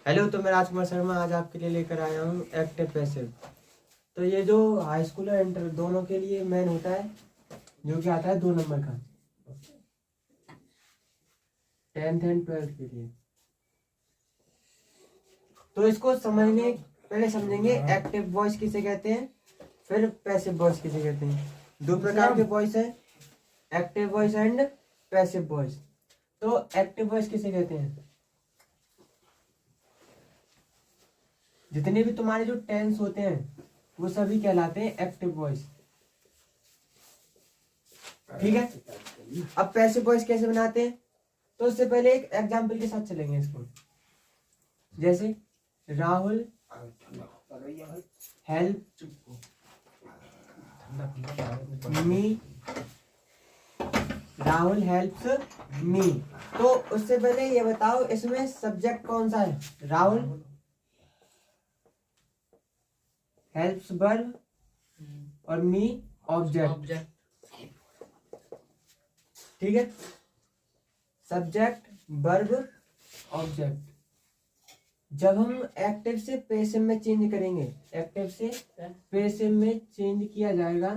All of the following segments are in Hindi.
हेलो, तो मैं राजकुमार शर्मा आज आपके लिए लेकर आया हूँ एक्टिव पैसिव। तो ये जो हाई स्कूल और इंटर दोनों के लिए मेन होता है, जो कि आता है 2 नंबर का, 10th एंड 12th के लिए। तो इसको समझने पहले समझेंगे एक्टिव वॉइस किसे कहते हैं, फिर पैसिव वॉइस किसे कहते हैं। 2 प्रकार के वॉइस है, active voice and passive voice. तो एक्टिव वॉइस किसे कहते हैं? जितने भी तुम्हारे जो टेंस होते हैं वो सभी कहलाते हैं एक्टिव वॉइस। ठीक है। अब पैसिव वॉइस कैसे बनाते हैं, तो उससे पहले एक एग्जाम्पल के साथ चलेंगे इसको। जैसे Rahul help me, Rahul helps me. तो उससे पहले ये बताओ इसमें सब्जेक्ट कौन सा है? राहुल हेल्प्स वर्ब और मी ऑब्जेक्ट। ठीक है, सब्जेक्ट वर्ब ऑब्जेक्ट। जब हम एक्टिव से पैसिव में चेंज करेंगे, एक्टिव से पैसिव में चेंज किया जाएगा,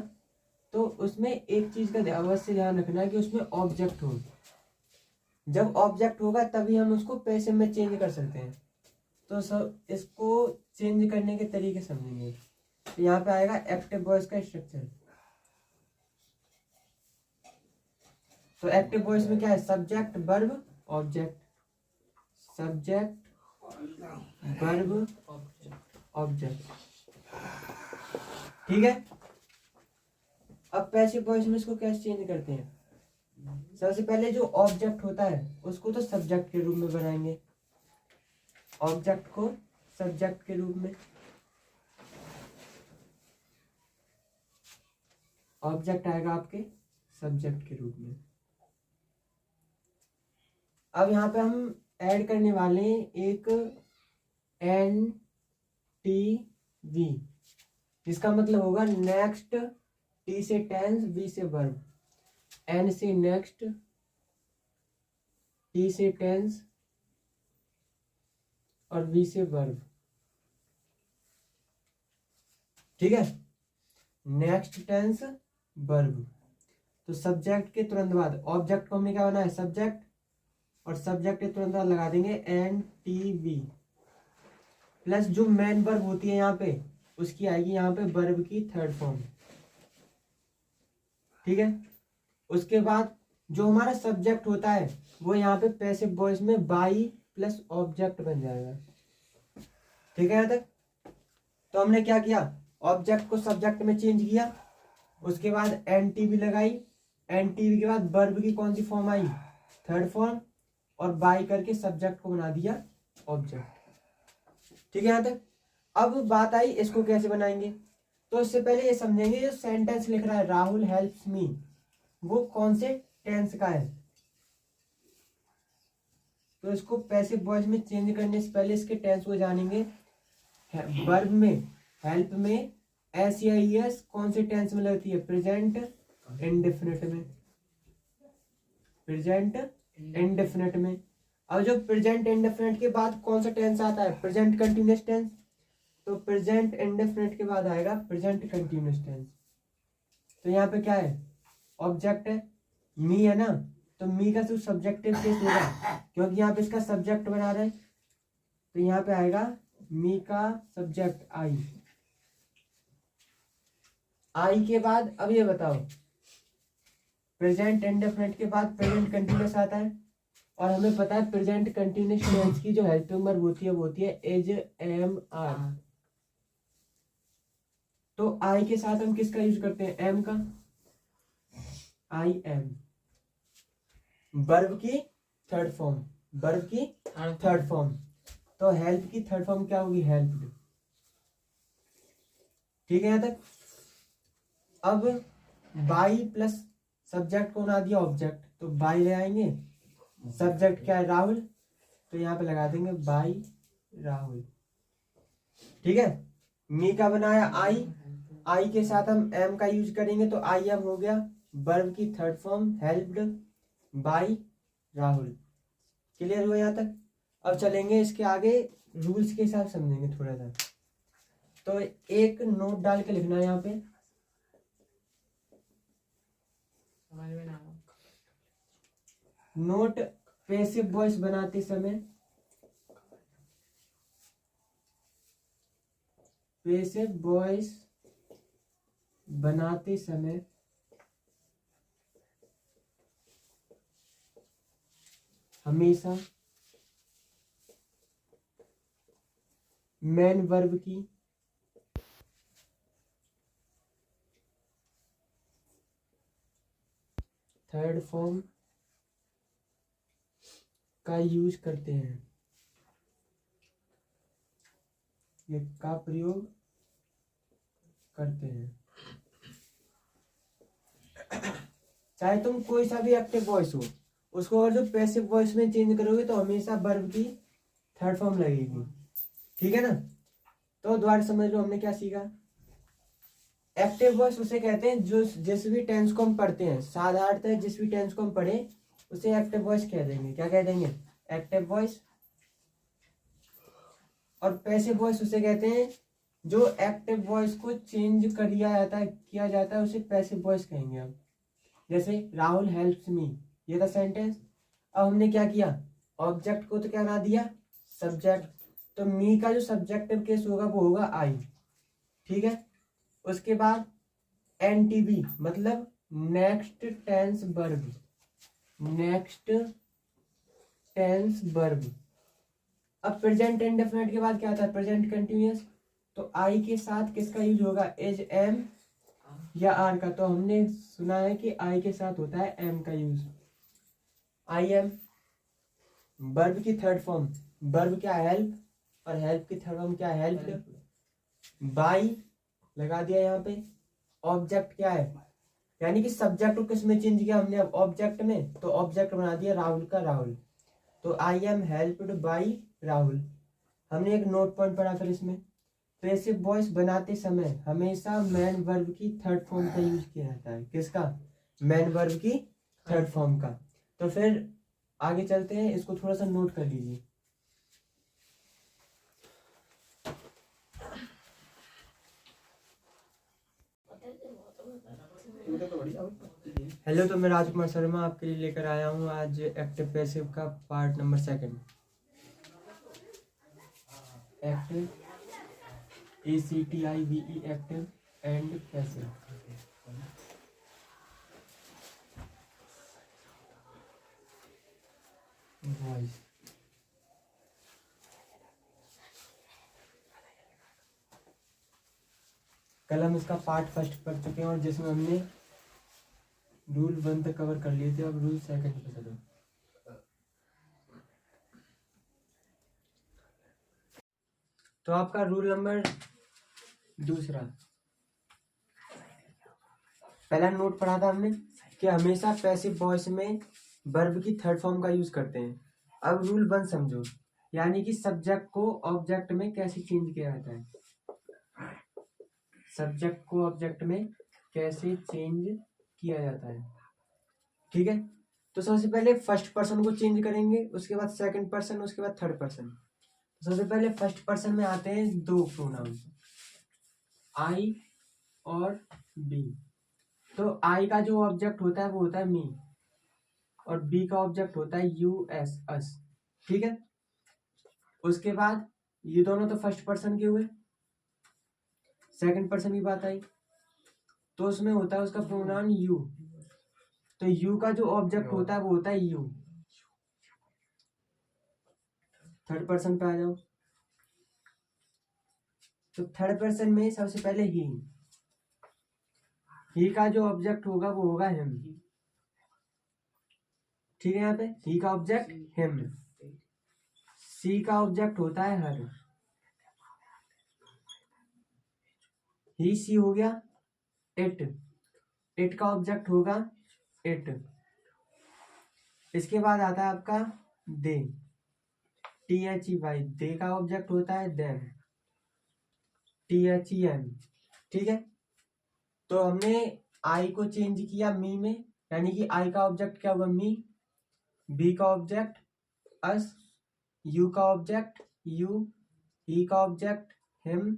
तो उसमें एक चीज का अवश्य ध्यान रखना कि उसमें ऑब्जेक्ट हो। जब ऑब्जेक्ट होगा तभी हम उसको पैसिव में चेंज कर सकते हैं। तो सब इसको चेंज करने के तरीके समझेंगे। तो यहाँ पे आएगा एक्टिव वॉइस का स्ट्रक्चर। तो एक्टिव वॉइस में क्या है? Subject verb object, subject verb object. ठीक है। अब पैसिव वॉइस में इसको कैसे चेंज करते हैं? सबसे पहले जो ऑब्जेक्ट होता है उसको तो सब्जेक्ट के रूप में बनाएंगे, ऑब्जेक्ट को सब्जेक्ट के रूप में। ऑब्जेक्ट आएगा आपके सब्जेक्ट के रूप में। अब यहाँ पे हम ऐड करने वाले हैं एक एन टी वी, जिसका मतलब होगा नेक्स्ट, टी से टेंस, वी से वर्ब, एन से नेक्स्ट, टी से टेंस और वी से वर्ब। ठीक है, नेक्स्ट टेंस वर्ब। तो सब्जेक्ट के तुरंत बाद ऑब्जेक्ट को हमने क्या बनाया? सब्जेक्ट, और सब्जेक्ट के तुरंत बाद लगा देंगे एन टी वी, प्लस जो मेन वर्ब होती है यहाँ पे उसकी आएगी यहाँ पे वर्ब की थर्ड फॉर्म। ठीक है। उसके बाद जो हमारा सब्जेक्ट होता है वो यहाँ पे पैसिव वॉइस में बाई प्लस ऑब्जेक्ट बन जाएगा। ठीक है यहाँ तक। तो हमने क्या किया? ऑब्जेक्ट को सब्जेक्ट में चेंज किया, उसके बाद एन टी वी लगाई, एन टी वी के बाद वर्ब की कौन सी फॉर्म आई? थर्ड फॉर्म, और बाई करके सब्जेक्ट को बना दिया ऑब्जेक्ट। ठीक है यहाँ तक। अब बात आई इसको कैसे बनाएंगे। तो इससे पहले ये समझेंगे जो सेंटेंस लिख रहा है राहुल हेल्प्स मी, वो कौन से टेंस का है। तो इसको पैसिव वॉइस में चेंज करने से पहले इसके टेंस को जानेंगे। वर्ब में हेल्प में एस या एस कौन से टेंस में लगती है? प्रेजेंट इंडेफिनिट में, प्रेजेंट इंडेफिनिट में। अब जो प्रेजेंट इंडेफिनिट के बाद कौन सा टेंस आता है? Present continuous tense. तो प्रेजेंट इंडेफिनिट के बाद आएगा प्रेजेंट कंटिन्यूअस टेंस। तो यहाँ पे क्या है? ऑब्जेक्ट है, मी है ना, तो मी का जो सब्जेक्टिव केस होगा, क्योंकि यहाँ पे इसका सब्जेक्ट बना रहे, तो यहाँ पे आएगा मी का सब्जेक्ट आई। आई के बाद अब ये बताओ, प्रेजेंट इंडेफिनिट के बाद प्रेजेंट कंटिन्यूअस आता है, और हमें पता है प्रेजेंट कंटिन्यूअस टेंस की जो हेल्पिंग वर्ब होती है वो होती है एज, एम, आर। तो आई के साथ हम किसका यूज करते हैं? एम का, आई एम। वर्ब की थर्ड फॉर्म, वर्ब की थर्ड फॉर्म। तो हेल्प की थर्ड फॉर्म क्या होगी? हेल्प्ड। ठीक है यहाँ तक। अब बाई प्लस सब्जेक्ट को बना दिया ऑब्जेक्ट, तो बाई ले आएंगे, सब्जेक्ट क्या है? राहुल, तो यहाँ पे लगा देंगे बाई राहुल। ठीक है। मी का बनाया आई, आई के साथ हम एम का यूज करेंगे, तो आई एम हो गया वर्ब की third form, helped by Rahul. Clear हुआ यहाँ तक। अब चलेंगे इसके आगे रूल्स के हिसाब समझेंगे थोड़ा सा। तो एक नोट डाल के लिखना है यहाँ पे, नोट पैसिव वॉइस बनाते समय, पैसिव वॉइस बनाते समय हमेशा मेन वर्ब की थर्ड फॉर्म का यूज करते हैं, ये का प्रयोग करते हैं। चाहे तुम कोई सा भी एक्टिव वॉइस हो, उसको अगर जो पैसिव वॉइस में चेंज करोगे तो हमेशा वर्ब की थर्ड फॉर्म लगेगी, ठीक है ना। तो दोबारा समझ लो हमने क्या सीखा। एक्टिव वॉइस उसे कहते हैं जो जिस भी टेंस को हम पढ़ते हैं, साधारणतः जिस भी टेंस को हम पढ़े उसे एक्टिव वॉइस कह देंगे। क्या कह देंगे? Active voice. और पैसिव वॉइस उसे कहते हैं जो एक्टिव वॉइस को चेंज किया जाता है उसे पैसिव वॉइस कहेंगे हम। जैसे राहुल हेल्प्स मी, ये था सेंटेंस। अब हमने क्या किया, ऑब्जेक्ट को तो क्या बना दिया, सब्जेक्ट। तो मी का जो सब्जेक्टिव केस होगा वो होगा आई, ठीक है। उसके बाद एनटीबी मतलब next tense verb, next tense verb. अब प्रेजेंट इंडेफिनिट के बाद क्या आता है, प्रेजेंट कंटिन्यूअस। तो आई के साथ किसका यूज होगा, एज, एम या आर का। तो हमने सुना है कि आई के साथ होता है एम का यूज, आई एम। वर्ब की थर्ड फॉर्म, वर्ब क्या, हेल्प, और हेल्प की थर्ड फॉर्म क्या, हेल्प। बाई लगा दिया यहाँ पे। ऑब्जेक्ट क्या है, यानी कि सब्जेक्ट को किस में चेंज किया हमने, अब ऑब्जेक्ट में। तो ऑब्जेक्ट बना दिया राहुल का, राहुल। तो I M helped by Rahul. हमने एक नोट पॉइंट पढ़ा फिर इसमें, पैसिव वॉइस बनाते समय हमेशा मैन वर्ब की थर्ड फॉर्म का यूज किया जाता है। किसका, मैन वर्ब की थर्ड फॉर्म का। तो फिर आगे चलते हैं, इसको थोड़ा सा नोट कर लीजिए। हेलो, तो मैं राजकुमार शर्मा आपके लिए लेकर आया हूँ आज एक्टिव पैसिव का part number 2। Active, ACTIVE, active and passive. Voice, कल हम इसका पार्ट फर्स्ट पढ़ चुके हैं और जिसमें हमने रूल 1 तक कवर कर लिए थे। अब रूल 2 पे चलो। तो आपका रूल नंबर 2, पहला नोट पढ़ा था हमने कि हमेशा पैसिव वॉइस में वर्ब की थर्ड फॉर्म का यूज करते हैं। अब रूल 1 समझो, यानी कि सब्जेक्ट को ऑब्जेक्ट में कैसे चेंज किया जाता है, सब्जेक्ट को ऑब्जेक्ट में कैसे चेंज किया जाता है, ठीक है। तो सबसे पहले फर्स्ट पर्सन को चेंज करेंगे, उसके बाद सेकंड पर्सन, उसके बाद थर्ड पर्सन। सबसे पहले फर्स्ट पर्सन में आते हैं 2 प्रोनाउन, आई और बी। तो आई का जो ऑब्जेक्ट होता है वो होता है मी, और बी का ऑब्जेक्ट होता है यू, एस, अस, ठीक है। उसके बाद ये दोनों तो फर्स्ट पर्सन के हुए। सेकंड पर्सन की बात आई तो उसमें होता है उसका प्रोनाउन यू। तो यू का जो ऑब्जेक्ट होता है वो होता है यू। थर्ड पर्सन पे आ जाओ, तो थर्ड पर्सन में सबसे पहले ही का जो ऑब्जेक्ट होगा वो होगा हिम, ठीक है। यहाँ पे ही का ऑब्जेक्ट हिम, सी का ऑब्जेक्ट होता है हर, ही सी हो गया। इट, इट का ऑब्जेक्ट होगा इट। इसके बाद आता है आपका दे, THEY, दे का ऑब्जेक्ट होता है देम, THEM, ठीक है। तो हमने आई को चेंज किया मी में, यानी कि आई का ऑब्जेक्ट क्या होगा, मी। बी का ऑब्जेक्ट अस, यू का ऑब्जेक्ट यू, ही का ऑब्जेक्ट हिम,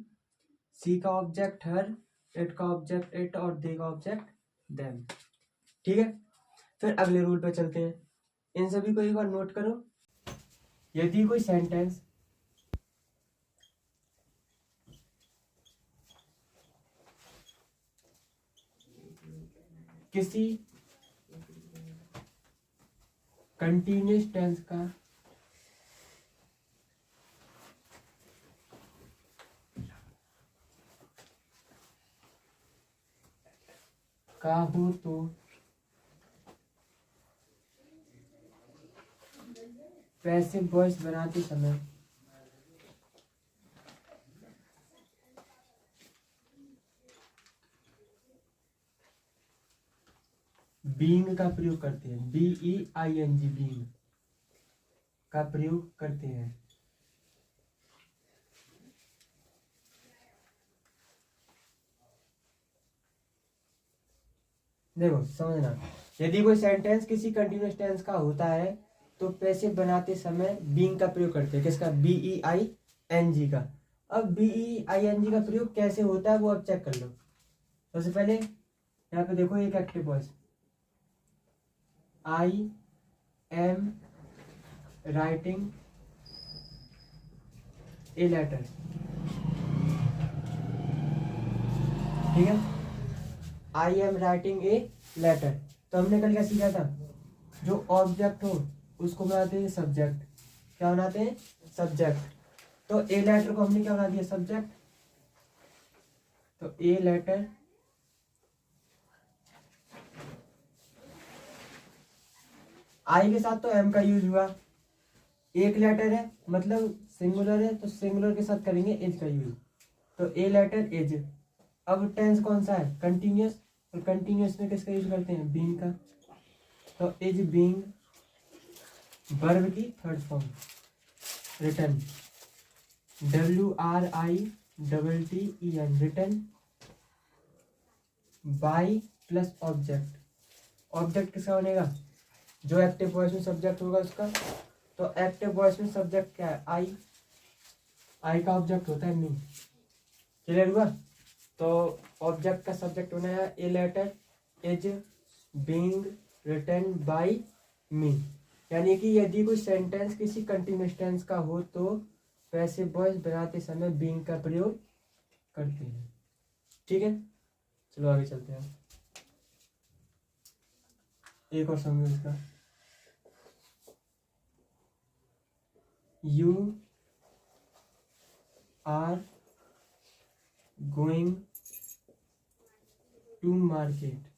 सी का ऑब्जेक्ट हर, इट का ऑब्जेक्ट इट और दे का ऑब्जेक्ट देम। ठीक है, फिर अगले रूल पे चलते हैं। इन सभी को एक बार नोट करो। यदि कोई सेंटेंस किसी कंटिन्यूस टेंस का हो तो पैसिव वॉइस बनाते समय बीइंग का प्रयोग करते हैं। BEING बीइंग का प्रयोग करते हैं। देखो समझना, यदि कोई सेंटेंस किसी कंटिन्यूस टेंस का होता है तो पैसिव बनाते समय बीइंग का प्रयोग करते हैं। किसका? BEING का। अब BEING का प्रयोग कैसे होता है वो अब चेक कर लो। सबसे पहले यहाँ पे देखो एक active voice, I am writing a letter. ठीक है, I am writing a letter. तो हमने कल क्या सीखा था? जो ऑब्जेक्ट हो उसको बनाते हैं सब्जेक्ट। क्या बनाते हैं? सब्जेक्ट। तो ए लेटर को हमने क्या बना दिया? सब्जेक्ट। तो ए लेटर आई के साथ तो एम का यूज हुआ। एक लेटर है मतलब सिंगुलर है तो सिंगुलर के साथ करेंगे एज का यूज। तो ए लेटर एज। अब टेंस कौन सा है? कंटिन्यूस। और कंटिन्यूस में किसका यूज करते हैं? बीइंग का। तो इज बीइंग वर्ब की third form. Written WRITTEN written by plus object. Object किसका बनेगा? जो एक्टिव वॉइस में सब्जेक्ट होगा उसका। तो एक्टिव वॉइस में सब्जेक्ट क्या है? आई। आई का ऑब्जेक्ट होता है मी। क्लियर हुआ? तो ऑब्जेक्ट का सब्जेक्ट होना है a letter is being written by me. यानी कि यदि कोई सेंटेंस किसी कंटिन्यूस टेंस का हो तो पैसिव वॉइस बनाते समय बीइंग का प्रयोग करते हैं। ठीक है, चलो आगे चलते हैं। एक और समझो इसका। You are going to market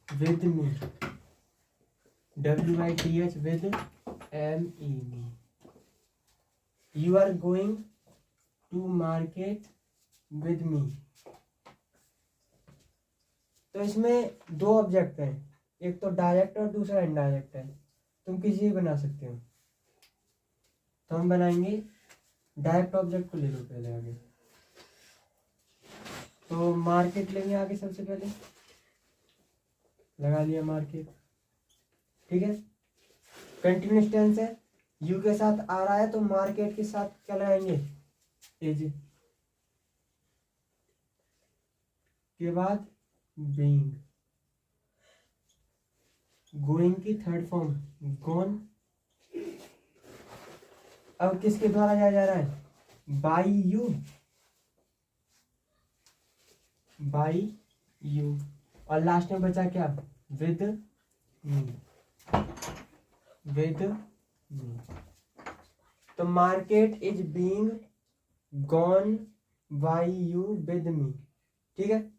with me. WITH with MEE। You are going to market with me। तो इसमें दो ऑब्जेक्ट हैं, एक तो डायरेक्ट और दूसरा इनडायरेक्ट है। तुम किसी भी बना सकते हो। तो हम बनाएंगे डायरेक्ट ऑब्जेक्ट को। ले लो पहले आगे। तो मार्केट लेंगे आगे। सबसे पहले लगा लिया मार्केट। ठीक है, कंटिन्यूस टेंस है, यू के साथ आ रहा है तो मार्केट के साथ क्या लगाएंगे? एज के बाद बीइंग। गोइंग की थर्ड फॉर्म गोन। अब किसके द्वारा जाया जा रहा है? By you. By you. और लास्ट में बचा क्या? With me. With me. तो market is being gone by you with me. ठीक है,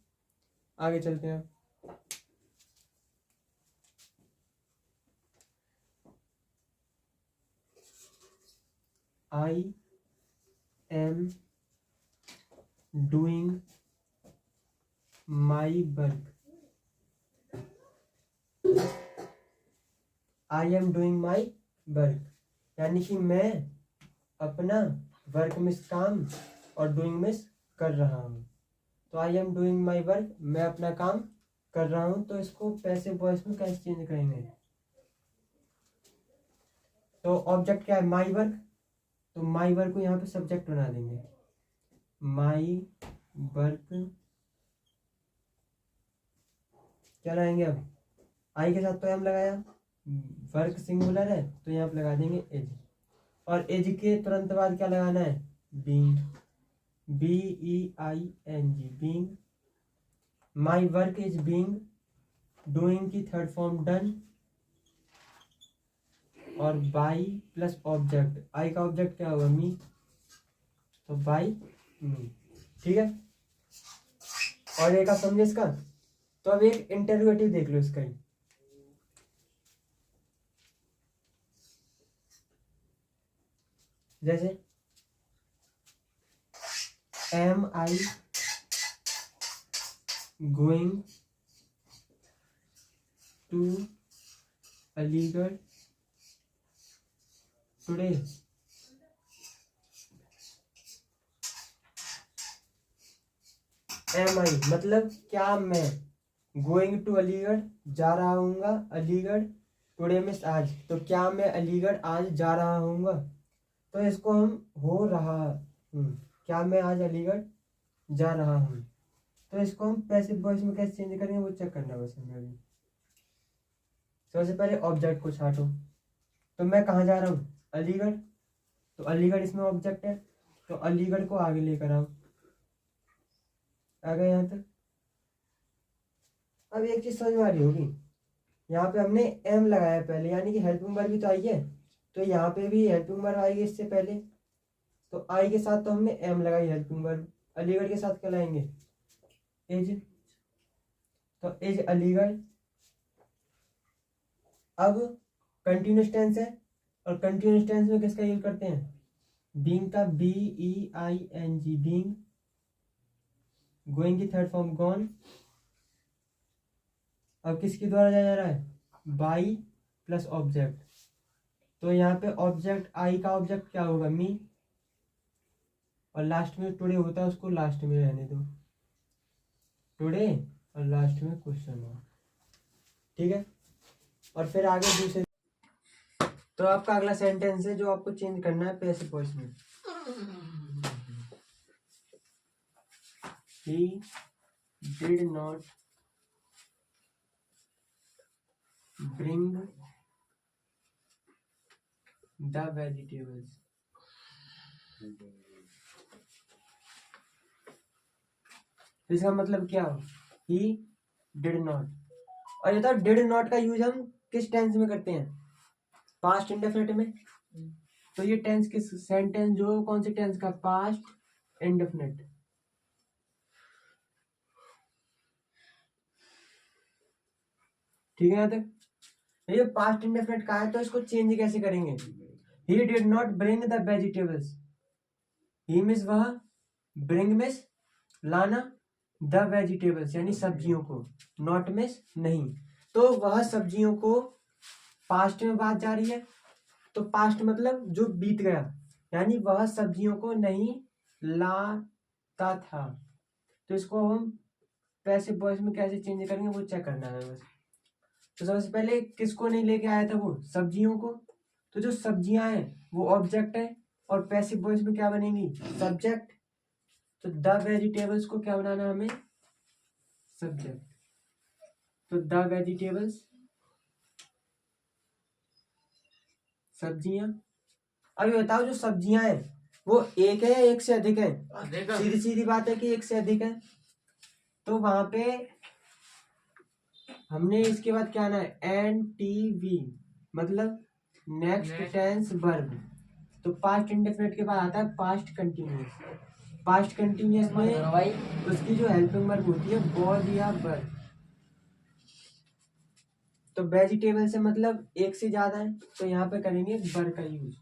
आगे चलते हैं। I am doing my work. I am doing my work यानी कि मैं अपना वर्क मिस काम और डूइंग मिस कर रहा हूँ। तो I am doing my work, मैं अपना काम कर रहा हूँ। तो इसको पैसिव वॉइस में कैसे चेंज करेंगे? तो ऑब्जेक्ट क्या है, माई वर्क, तो माई वर्क को यहाँ पे सब्जेक्ट बना देंगे, माई वर्क क्या लगाएंगे अब, आई के साथ तो एम लगाया, वर्क सिंगुलर है तो यहाँ पे लगा देंगे एज, और एज के तुरंत बाद क्या लगाना है, being, BEING, being, my work is being, doing की थर्ड फॉर्म डन, और बाई प्लस ऑब्जेक्ट, आई का ऑब्जेक्ट क्या होगा, मी, तो बाई मी, ठीक है। और एक आप समझे इसका, तो अब एक इंटरोगेटिव देख लो इसका ही, जैसे am I going to Aligarh today, am I मतलब क्या मैं, गोइंग टू अलीगढ़ जा रहा हूँगा, अलीगढ़, टुडे मिस आज, तो क्या मैं अलीगढ़ आज जा रहा हूँगा, तो इसको हम हो रहा हूँ, क्या मैं आज अलीगढ़ जा रहा हूँ, तो इसको हम पैसिव वॉइस में कैसे चेंज करेंगे वो चेक करना बस हमें अभी। सबसे पहले ऑब्जेक्ट को छाटो, तो मैं कहाँ जा रहा हूँ, अलीगढ़, तो अलीगढ़ इसमें ऑब्जेक्ट है, तो अलीगढ़ को आगे लेकर आओ, आ गए यहाँ तक। अब एक चीज समझ में आ रही होगी, यहाँ पे हमने एम लगाया पहले, यानी कि हेल्पिंग वर्ब भी तो आई है, तो यहाँ पे भी हेल्पिंग वर्ब आएगी इससे पहले, तो आई के साथ तो हमने एम लगाई हेल्पिंग वर्ब, अलीगढ़ के साथ क्या लाएंगे, एज, तो एज अलीगढ़। अब कंटिन्यूस टेंस है, और कंटिन्यूस टेंस में किसका यूज करते हैं, बीइंग का, BEING, बीइंग, गोइंग की थर्ड फॉर्म गॉन, अब किसके द्वारा जाया जा रहा है, बाई प्लस ऑब्जेक्ट, तो यहाँ पे ऑब्जेक्ट, आई का ऑब्जेक्ट क्या होगा, मी, और लास्ट में टुडे होता है उसको लास्ट में रहने दो, टुडे, और लास्ट में क्वेश्चन मार्क, ठीक है। और फिर आगे दूसरे, तो आपका अगला सेंटेंस है जो आपको चेंज करना है पैसिव वॉइस में, he did not bring the vegetables, इसका मतलब क्या हो, ही डिड नॉट, और ये तो डिड नॉट का यूज हम किस टेंस में करते हैं, पास्ट इंडेफिनिट में, तो ये टेंस किस, सेंटेंस जो कौन से टेंस का, पास्ट इंडेफिनिट, ठीक है यहाँ तक। ये पास्ट इंडेफिनिट का है तो इसको चेंज कैसे करेंगे, he did not bring the vegetables, he means वह, ब्रिंग मीन्स लाना, द वेजिटेबल्स यानी सब्जियों को, नॉट मीन्स नहीं, तो वह सब्जियों को, पास्ट में बात जा रही है, तो पास्ट मतलब जो बीत गया, यानी वह सब्जियों को नहीं लाता था, तो इसको हम पैसिव वॉइस में कैसे चेंज करेंगे वो चेक करना है बस। तो सबसे पहले किसको नहीं लेके आया था वो, सब्जियों को, तो जो सब्जियां हैं वो ऑब्जेक्ट है, और पैसिव वॉइस में क्या बनेगी, सब्जेक्ट, तो द वेजिटेबल्स को क्या बनाना है हमें, सब्जेक्ट, तो द वेजिटेबल्स सब्जियां। अभी बताओ जो सब्जियां हैं वो एक है या एक से अधिक है, सीधी सीधी बात है कि एक से अधिक है, तो वहां पे हमने इसके बाद क्या आना है, NTV मतलब नेक्स्ट टेंस वर्ब, तो पास्ट इंडेफिनिट के बाद आता है पास्ट कंटिन्यूअस, पास्ट कंटिन्यूअस में उसकी जो हेल्पिंग वर्ब होती है वॉज या वर, तो वेजिटेबल से मतलब एक से ज्यादा है, तो यहाँ पे करेंगे वर का use,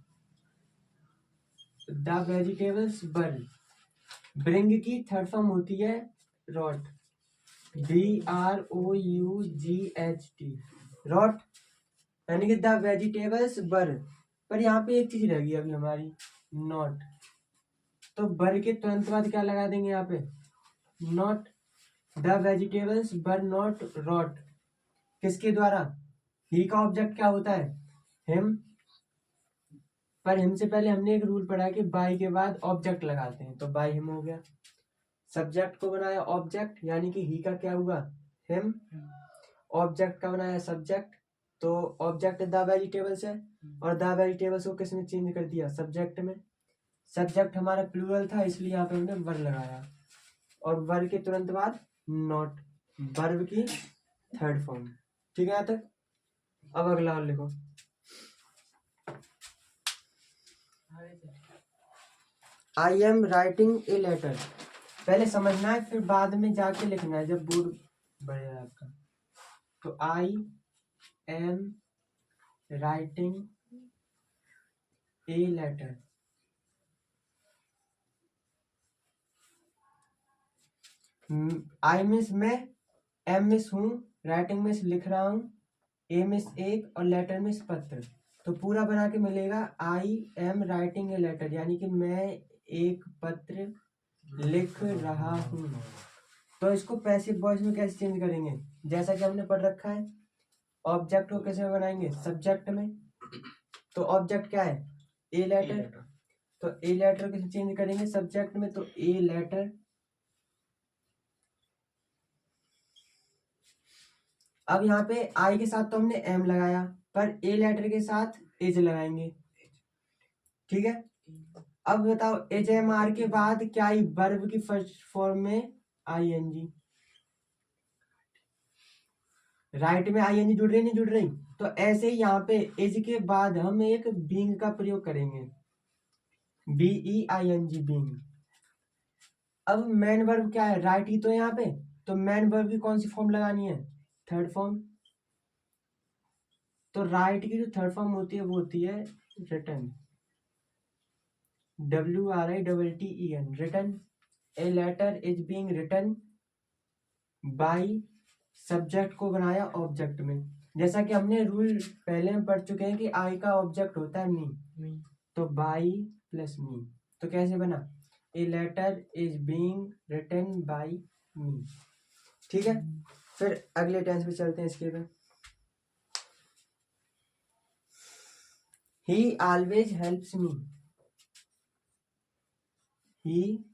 the vegetables were, bring की थर्ड फॉर्म होती है रॉट, BROUGHT, रॉट, यानी कि द वेजिटेबल्स वर, पर यहाँ पे एक चीज रहेगी अभी हमारी, नॉट, तो वर के तुरंत बाद क्या लगा देंगे यहाँ पे, not, the vegetables were not rot, किसके द्वारा, ही का ऑब्जेक्ट क्या होता है, हिम, पर हिम से पहले हमने एक रूल पढ़ा कि बाई के बाद ऑब्जेक्ट लगाते हैं, तो बाई हिम हो गया। सब्जेक्ट को बनाया ऑब्जेक्ट, यानी कि ही का क्या हुआ, हिम। ऑब्जेक्ट का बनाया सब्जेक्ट, तो ऑब्जेक्ट द वेजिटेबल्स है, और द वेजिटेबल्स को किसने चेंज कर दिया, सब्जेक्ट में। सब्जेक्ट हमारा प्लूरल था, इसलिए यहाँ पे हमने वर लगाया, और वर के तुरंत बाद नॉट, वर्ब की थर्ड फॉर्म। ठीक है यहाँ तक। अब अगला और लिखो। I am writing a letter. पहले समझना है, फिर बाद में जाके लिखना है जब बोर्ड बढ़ेगा आपका। तो I am writing a letter. I means मैं, एम मीन्स हूँ, राइटिंग मीन्स लिख रहा हूँ, ए मीन्स एक, और लेटर मीन्स पत्र। तो पूरा बना के मिलेगा I am writing a letter, यानी कि मैं एक पत्र लिख रहा हूँ। तो इसको पैसिव वॉइस में कैसे चेंज करेंगे, जैसा कि हमने पढ़ रखा है। ऑब्जेक्ट को कैसे बनाएंगे, सब्जेक्ट में। तो ऑब्जेक्ट क्या है, ए लेटर, तो ए लेटर कैसे चेंज करेंगे सब्जेक्ट में, तो ए लेटर। अब यहाँ पे आई के साथ तो हमने एम लगाया, पर ए लेटर के साथ एज लगाएंगे। ठीक है। अब बताओ एच एम आर के बाद क्या आई, वर्ब की फर्स्ट फॉर्म में आई एन जी। राइट में आई एन जी जुड़ रही नहीं जुड़ रही, तो ऐसे ही यहाँ पे एज के बाद हम एक बींग का प्रयोग करेंगे, B E I N G, being. अब मैन वर्ब क्या है, राइट ही तो है यहाँ पे, तो मैन वर्ब की कौन सी फॉर्म लगानी है, थर्ड फॉर्म। तो राइट की जो थर्ड फॉर्म होती है वो होती है written, WRITTEN, written. A letter is being written by, subject को बनाया ऑब्जेक्ट में। जैसा कि हमने रूल पहले में पढ़ चुके हैं कि आई का ऑब्जेक्ट होता है मी, तो बाई प्लस मी। तो कैसे बना, a letter is being written by me. ठीक है। फिर अगले टेंस पे चलते हैं इसके पे। ही ऑलवेज हेल्प्स मी, ही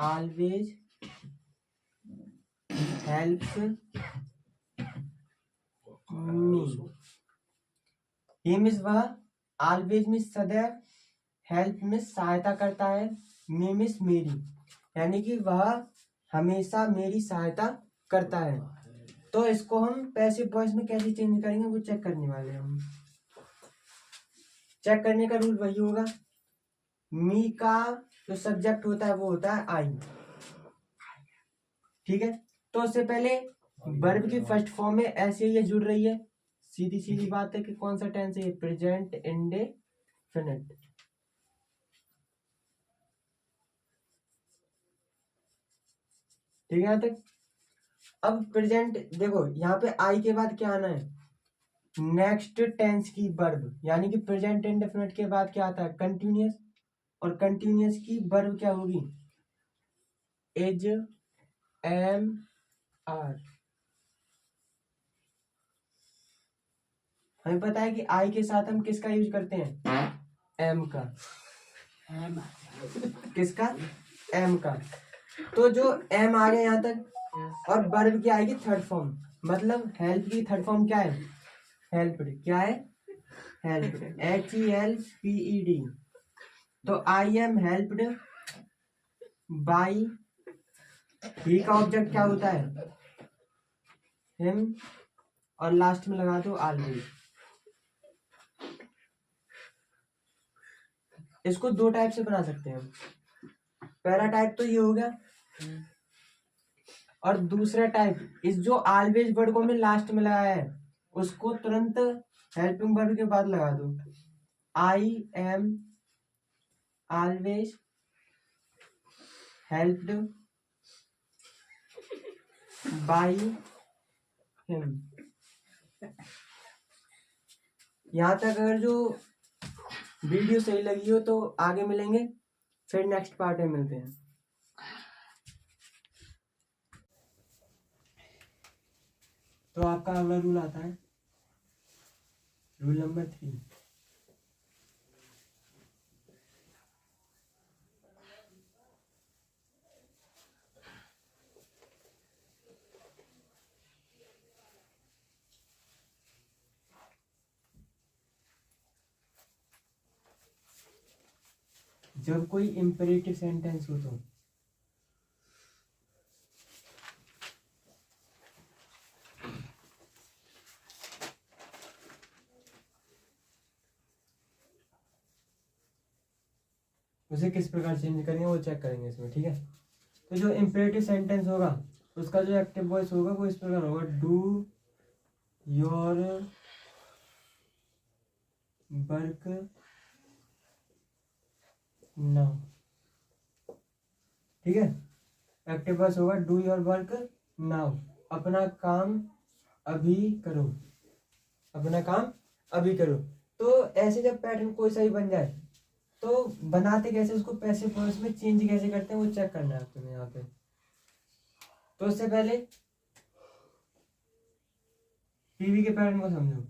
ऑलवेज हेल्प्स मी। ही मीन्स वह, ऑलवेज मीन्स सदैव, हेल्प मीन्स सहायता करता है, मी मीन्स मेरी, यानी कि वह हमेशा मेरी सहायता करता है। तो इसको हम पैसिव वॉइस में कैसे चेंज करेंगे वो चेक करने वाले हैं हम। चेक करने का रूल वही होगा, मी का जो सब्जेक्ट होता है वो होता है आई। ठीक है। तो उससे पहले वर्ब की फर्स्ट फॉर्म में ऐसे ये जुड़ रही है, सीधी सीधी बात है कि कौन सा टेंस है, प्रेजेंट इंडेफिनिट। ठीक है यहाँ तक। अब प्रेजेंट देखो, यहाँ पे आई के बाद क्या आना है, नेक्स्ट टेंस की वर्ब, यानी कि प्रेजेंट इंडेफिनिट के बाद क्या आता है, कंटिन्यूअस, और कंटिन्यूअस की वर्ब क्या होगी, इज, एम, आर। हमें पता है कि आई के साथ हम किसका यूज करते हैं, एम का। किसका, एम का। तो जो एम आ गया यहाँ तक, और वर्ब की आएगी थर्ड फॉर्म, मतलब हेल्प की थर्ड फॉर्म क्या है, हेल्प्ड। क्या है, हेल्प्ड, HELPED। तो आई एम हेल्प्ड बाई, ही का ऑब्जेक्ट क्या होता है, हिम, और लास्ट में लगा दो ऑलवेज। इसको दो टाइप से बना सकते हैं हम। पहला टाइप तो ये हो गया, और दूसरा टाइप, इस जो ऑलवेज वर्ड को हमने लास्ट में लगाया है उसको तुरंत हेल्पिंग वर्ब के बाद लगा दो, I am always helped by him. यहाँ तक अगर जो वीडियो सही लगी हो तो आगे मिलेंगे, फिर नेक्स्ट पार्ट में मिलते हैं। तो आपका अगला रूल आता है, रूल नंबर 3। जब कोई इम्पेरेटिव सेंटेंस हो तो उसे किस प्रकार चेंज करेंगे वो चेक करेंगे इसमें, ठीक है। तो जो इम्पेरेटिव सेंटेंस होगा उसका जो एक्टिव वॉइस होगा वो इस प्रकार होगा, डू योर वर्क नाउ, ठीक है। एक्टिव वॉइस होगा डू योर वर्क नाउ, अपना काम अभी करो, अपना काम अभी करो। तो ऐसे जब पैटर्न कोई सा ही बन जाए तो बनाते कैसे, उसको पैसिव वॉइस में चेंज कैसे करते हैं वो चेक करना है तुम्हें यहाँ पे। तो उससे पहले पीवी के पैटर्न को समझो।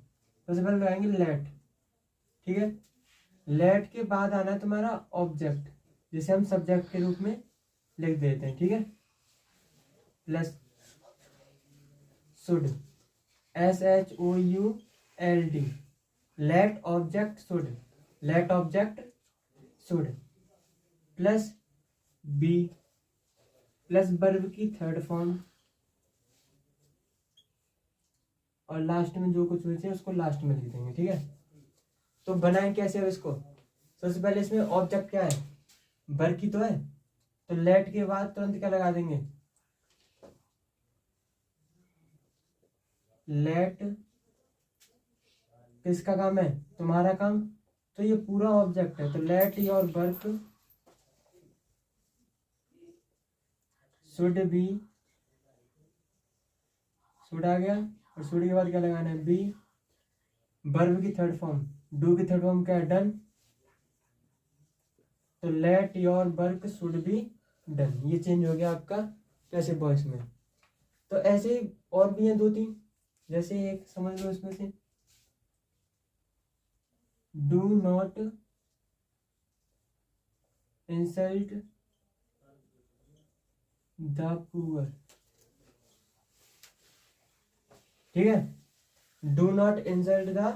सबसे पहले लगाएंगे लेट, ठीक है। लेट के बाद आना है तुम्हारा ऑब्जेक्ट, जिसे हम सब्जेक्ट के रूप में लिख देते हैं, ठीक है। Plus should, SHOULD, let object should, let object should, plus be, plus verb की थर्ड फॉर्म, और लास्ट में जो कुछ बचे उसको लास्ट में लिख देंगे, ठीक है। तो बनाएं कैसे अब इसको। सबसे पहले इसमें ऑब्जेक्ट क्या है, वर्ब की तो है, तो लेट के बाद तुरंत क्या लगा देंगे, लेट किसका काम है, तुम्हारा काम, तो ये पूरा ऑब्जेक्ट है। तो let your work should be, should आ गया, और शुड के बाद क्या लगाना है, बी, वर्ब की थर्ड फॉर्म, डू की थर्ड फॉर्म क्या है, डन। तो let your work should be done, ये चेंज हो गया आपका पैसिव वॉइस में। तो ऐसे और भी हैं दो तीन, जैसे एक समझ लो इसमें से, do not insult the poor, ठीक है। Do not insult the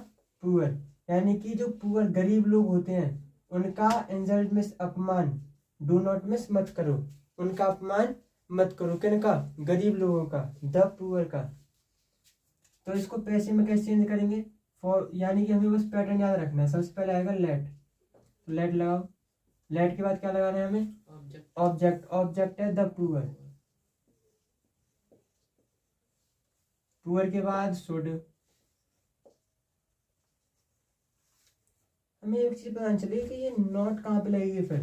poor, यानी कि जो पुअर गरीब लोग होते हैं उनका इंसल्ट मिस अपमान, डू नॉट मिस मत करो, उनका अपमान मत करो, किनका, गरीब लोगों का, द पुअर का। तो इसको पैसे में कैसे चेंज करेंगे, फॉर, यानी कि हमें बस पैटर्न याद रखना है। सबसे पहले आएगा लेट, तो लेट लगाओ, लेट के बाद क्या लगाना है हमें, ऑब्जेक्ट, ऑब्जेक्ट है द पुअर, पुअर के बाद शुड। हमें एक चीज पता चली कि ये नॉट कहाँ पे लगेगी फिर,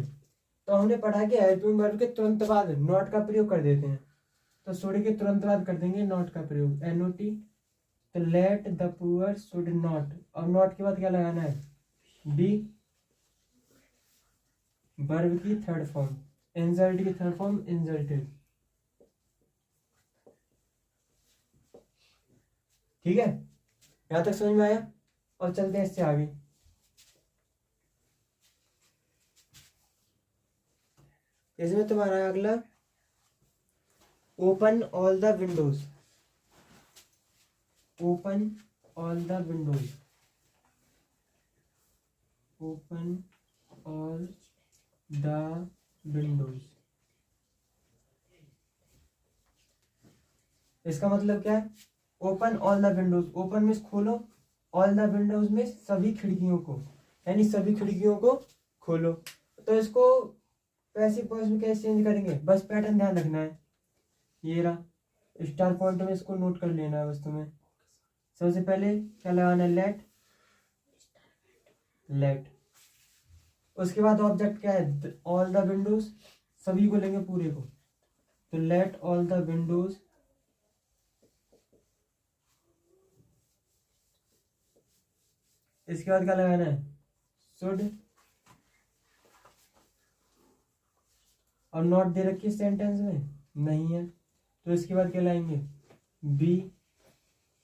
तो हमने पढ़ा कि हेल्पिंग वर्ब के तुरंत बाद नॉट का प्रयोग कर देते हैं, तो शुड के तुरंत बाद कर देंगे नॉट का प्रयोग, NOT। तो let the poor should not, और नॉट के बाद क्या लगाना है, बी, वर्ब की थर्ड फॉर्म, इंसल्ट की थर्ड फॉर्म इंसल्टेड, ठीक है। यहां तक समझ में आया, और चलते हैं इससे आगे। इसमें तुम्हारा अगला, open all the Windows, open all the Windows, open all the Windows. इसका मतलब क्या है, open all the Windows, open में खोलो, ऑल द विंडोज में सभी खिड़कियों को, यानी सभी खिड़कियों को खोलो। तो इसको पैसिव वॉइस में कैसे चेंज करेंगे, बस पैटर्न ध्यान रखना है, ये रहा स्टार पॉइंट में, इसको नोट कर लेना है बस तुम्हें। सबसे पहले क्या लगाना है, लेट, लेट, उसके बाद ऑब्जेक्ट क्या है, ऑल द विंडोज, सभी को लेंगे पूरे को, तो लेट ऑल द विंडोज, इसके बाद क्या लगाना है, शुड, और नॉट दे रखी सेंटेंस में नहीं है, तो इसके बाद क्या लाएंगे, बी,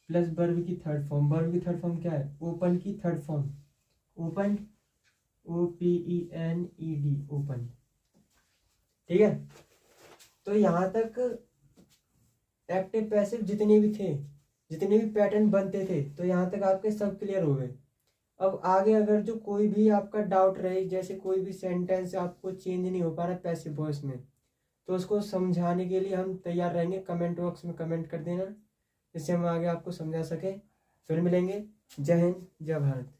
प्लस वर्ब की थर्ड फॉर्म, वर्ब की थर्ड फॉर्म क्या है, ओपन की third form, open, OPENED, open, ठीक है। तो यहां तक एक्टिव पैसिव जितने भी थे, जितने भी पैटर्न बनते थे, तो यहां तक आपके सब क्लियर हो गए। अब आगे अगर जो कोई भी आपका डाउट रहे, जैसे कोई भी सेंटेंस आपको चेंज नहीं हो पा रहा पैसिव वॉइस में, तो उसको समझाने के लिए हम तैयार रहेंगे। कमेंट बॉक्स में कमेंट कर देना, जिससे हम आगे आपको समझा सके। फिर मिलेंगे। जय हिंद, जय भारत।